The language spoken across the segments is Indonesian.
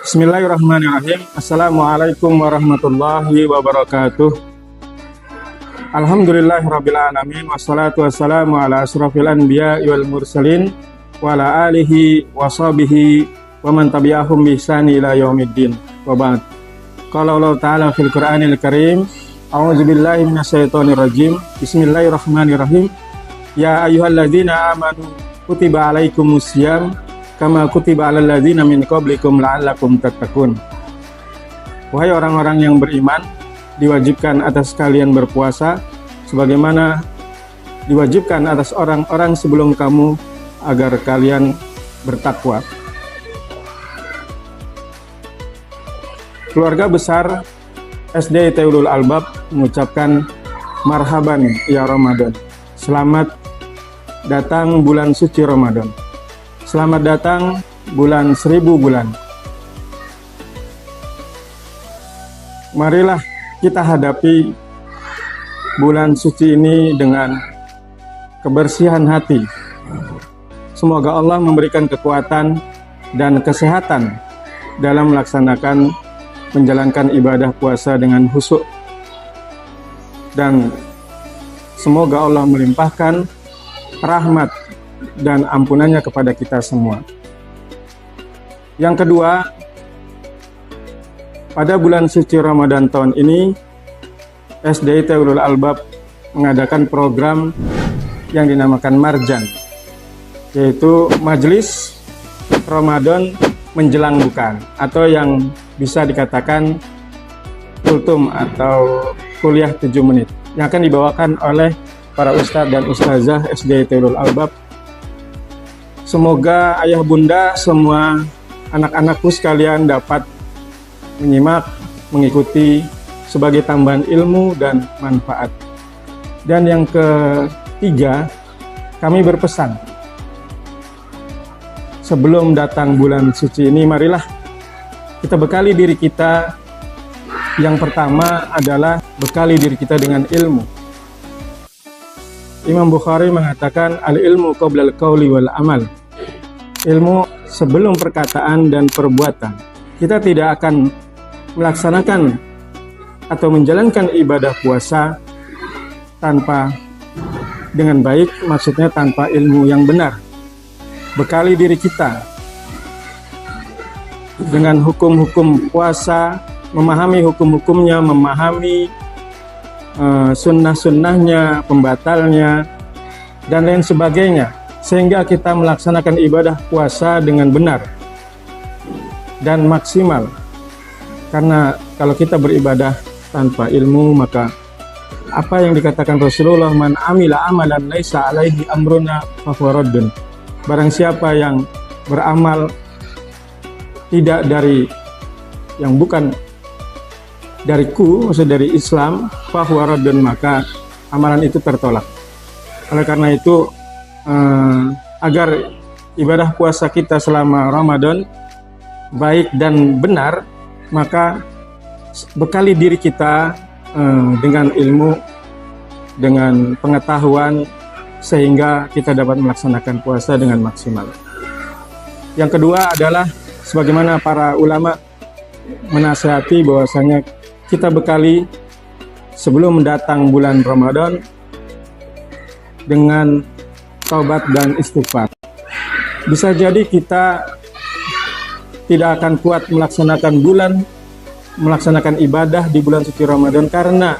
Bismillahirrahmanirrahim. Assalamualaikum warahmatullahi wabarakatuh. Alhamdulillahirrabbilalamin. Wassalatu wassalamu ala asrafil anbiya wal mursalin wa ala alihi wa sahbihi wa man tabi'ahum bi ihsani ila yaumiddin. Wa ba'd. Qala Allah Ta'ala fil Qur'anil Karim, a'udzu billahi minasyaitonir rajim. Bismillahirrahmanirrahim. Ya ayyuhalladzina amanu kutiba alaikumusiyam kama kutiba alal ladzina min qablikum la'allakum tattaqun. Wahai orang-orang yang beriman, diwajibkan atas kalian berpuasa sebagaimana diwajibkan atas orang-orang sebelum kamu agar kalian bertakwa. Keluarga besar SD Teulul Albab mengucapkan marhaban ya Ramadan. Selamat datang bulan suci Ramadan. Selamat datang bulan 1000 bulan. Marilah kita hadapi bulan suci ini dengan kebersihan hati. Semoga Allah memberikan kekuatan dan kesehatan dalam menjalankan ibadah puasa dengan khusyuk. Dan semoga Allah melimpahkan rahmat dan ampunannya kepada kita semua. Yang kedua, pada bulan suci Ramadan tahun ini, SD Teulul Albab mengadakan program yang dinamakan Marjan, yaitu Majelis Ramadan Menjelang Buka, atau yang bisa dikatakan kultum atau kuliah 7 menit, yang akan dibawakan oleh para ustadz dan ustazah SD Teulul Albab. Semoga ayah bunda semua anak-anakku sekalian dapat menyimak, mengikuti sebagai tambahan ilmu dan manfaat. Dan yang ketiga, kami berpesan, sebelum datang bulan suci ini, marilah kita bekali diri kita. Yang pertama adalah bekali diri kita dengan ilmu. Imam Bukhari mengatakan al-ilmu qoblal qauli wal amal. Ilmu sebelum perkataan dan perbuatan. Kita tidak akan melaksanakan atau menjalankan ibadah puasa dengan baik, maksudnya tanpa ilmu yang benar. Bekali diri kita dengan hukum-hukum puasa, memahami hukum-hukumnya, memahami sunnah-sunnahnya, pembatalnya, dan lain sebagainya, sehingga kita melaksanakan ibadah puasa dengan benar dan maksimal. Karena kalau kita beribadah tanpa ilmu, maka apa yang dikatakan Rasulullah, man amila amalan laisa alaihi amruna fahuwa raddun. Barang siapa yang beramal tidak dari yang bukan dariku, maksud dari Islam, fahuwa raddun, maka amalan itu tertolak. Oleh karena itu, agar ibadah puasa kita selama Ramadan baik dan benar, maka bekali diri kita dengan ilmu, dengan pengetahuan, sehingga kita dapat melaksanakan puasa dengan maksimal. Yang kedua adalah sebagaimana para ulama menasihati bahwasanya kita bekali sebelum mendatang bulan Ramadan dengan taubat dan istighfar. Bisa jadi kita tidak akan kuat melaksanakan ibadah di bulan suci Ramadan karena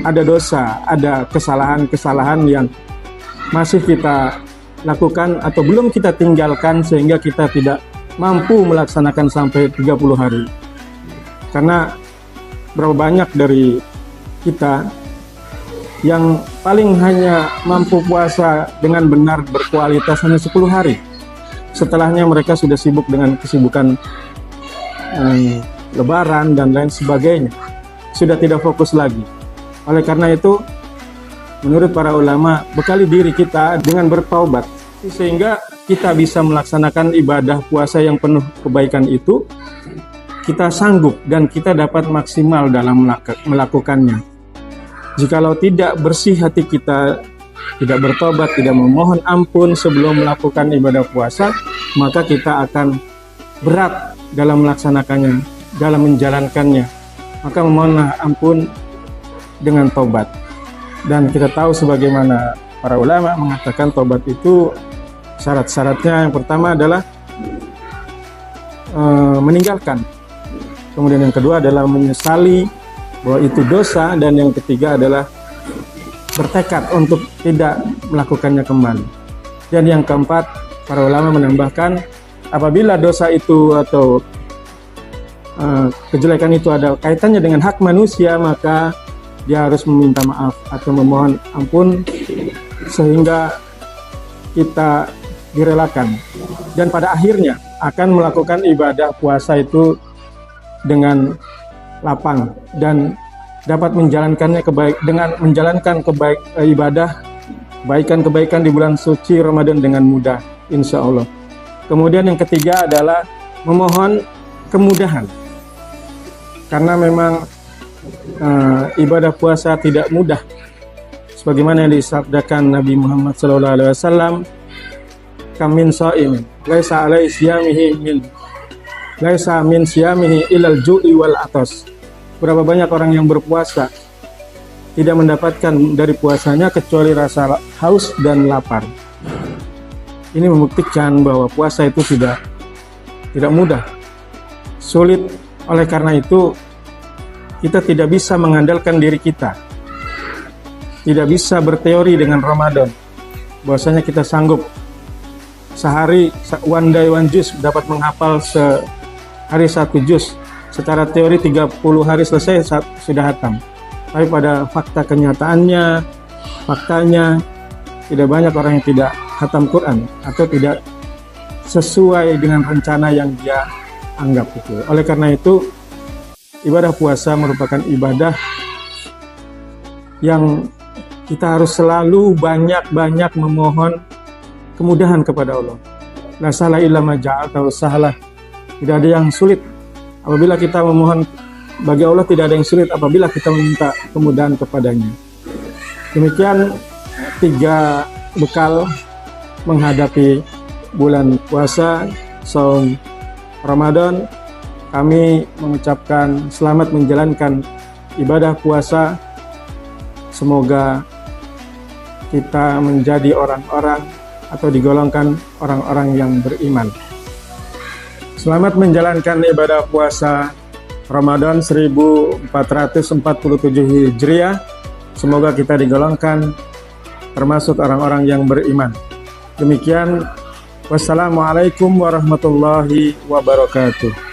ada dosa, ada kesalahan-kesalahan yang masih kita lakukan atau belum kita tinggalkan, sehingga kita tidak mampu melaksanakan sampai 30 hari. Karena berapa banyak dari kita yang paling hanya mampu puasa dengan benar berkualitas hanya 10 hari. Setelahnya mereka sudah sibuk dengan kesibukan lebaran dan lain sebagainya. Sudah tidak fokus lagi. Oleh karena itu, menurut para ulama, bekali diri kita dengan bertaubat, sehingga kita bisa melaksanakan ibadah puasa yang penuh kebaikan itu. Kita sanggup dan kita dapat maksimal dalam melakukannya. Jikalau tidak bersih hati kita tidak bertobat, tidak memohon ampun sebelum melakukan ibadah puasa, maka kita akan berat dalam melaksanakannya, dalam menjalankannya. Maka memohonlah ampun dengan tobat. Dan kita tahu sebagaimana para ulama mengatakan tobat itu syarat-syaratnya yang pertama adalah meninggalkan. Kemudian yang kedua adalah menyesali bahwa itu dosa, dan yang ketiga adalah bertekad untuk tidak melakukannya kembali. Dan yang keempat, para ulama menambahkan, apabila dosa itu atau kejelekan itu ada kaitannya dengan hak manusia, maka dia harus meminta maaf atau memohon ampun sehingga kita direlakan. Dan pada akhirnya akan melakukan ibadah puasa itu dengan lapang dan dapat menjalankannya dengan menjalankan ibadah kebaikan di bulan suci Ramadan dengan mudah, insya Allah. Kemudian yang ketiga adalah memohon kemudahan, karena memang ibadah puasa tidak mudah, sebagaimana yang disabdakan Nabi Muhammad SAW, kamin shaim laisa alai min siyamihi ilal ju'i wal atas. Berapa banyak orang yang berpuasa tidak mendapatkan dari puasanya kecuali rasa haus dan lapar. Ini membuktikan bahwa puasa itu tidak mudah, sulit. Oleh karena itu kita tidak bisa mengandalkan diri kita, tidak bisa berteori dengan Ramadan bahwasanya kita sanggup sehari one day one juz dapat menghafal sehari 1 juz. Secara teori 30 hari selesai sudah hatam. Tapi pada kenyataannya tidak banyak orang yang tidak hatam Quran atau tidak sesuai dengan rencana yang dia anggap itu. Oleh karena itu, ibadah puasa merupakan ibadah yang kita harus selalu banyak-banyak memohon kemudahan kepada Allah. La sahala illa ma ja'altahu sahla. Tidak ada yang sulit apabila kita memohon bagi Allah, tidak ada yang sulit apabila kita meminta kemudahan kepadanya. Demikian 3 bekal menghadapi bulan puasa saum Ramadan. Kami mengucapkan selamat menjalankan ibadah puasa. Semoga kita menjadi orang-orang atau digolongkan orang-orang yang beriman. Selamat menjalankan ibadah puasa Ramadan 1447 Hijriah. Semoga kita digolongkan termasuk orang-orang yang beriman. Demikian, wassalamualaikum warahmatullahi wabarakatuh.